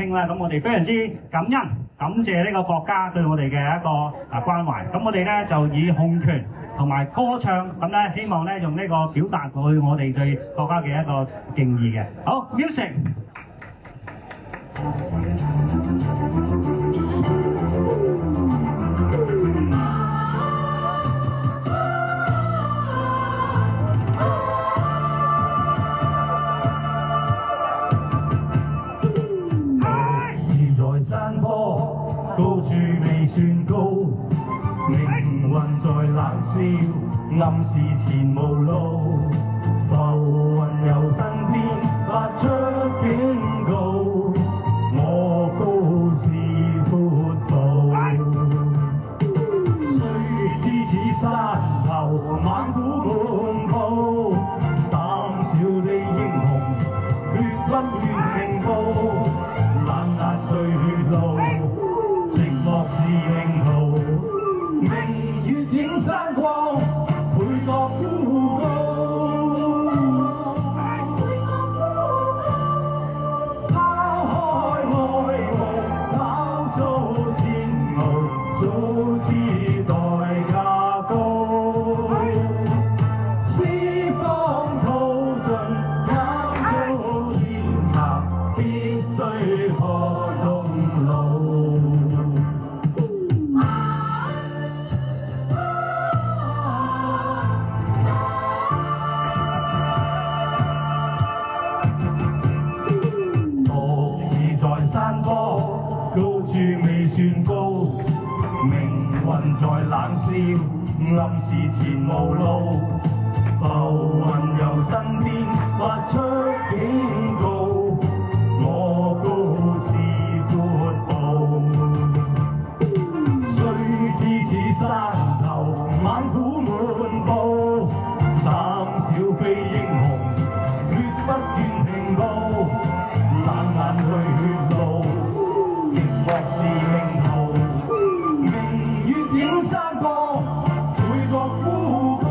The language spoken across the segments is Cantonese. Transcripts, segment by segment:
兄啦，咁我哋非常之感謝呢個國家對我哋嘅一個關懷。咁我哋咧就以控拳同埋歌唱咁咧，希望咧用呢個表達對我哋對國家嘅一個敬意嘅。好 ，music。山坡高處未算高，命運在冷笑，暗示前無路。浮雲由身邊發出警告，我高是闊步。雖知此山頭猛虎滿布，膽小的英雄決不願停步。冷眼對路，寂寞是命途。明月映山光，配作孤高。拋開愛慕，跑遭煎熬，早知代價高。四方淘盡，交遭天涯，必須破東路。獨自在山坡，高處未算高，命運在冷笑，暗示前無路。浮雲由身邊發出警告，我高是闊步。雖知此山頭猛虎滿布，膽小非英雄，決不願停步。冷眼去血路，寂寞是命途。明月映山光，配作孤高。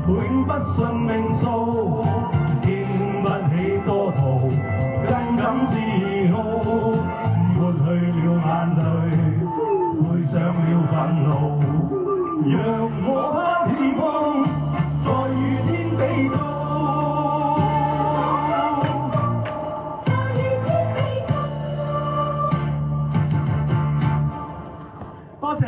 永不信命數，經不起多途，更感自傲。抹去了眼淚，配上了憤怒，讓我不氣功，再與天比高。多謝。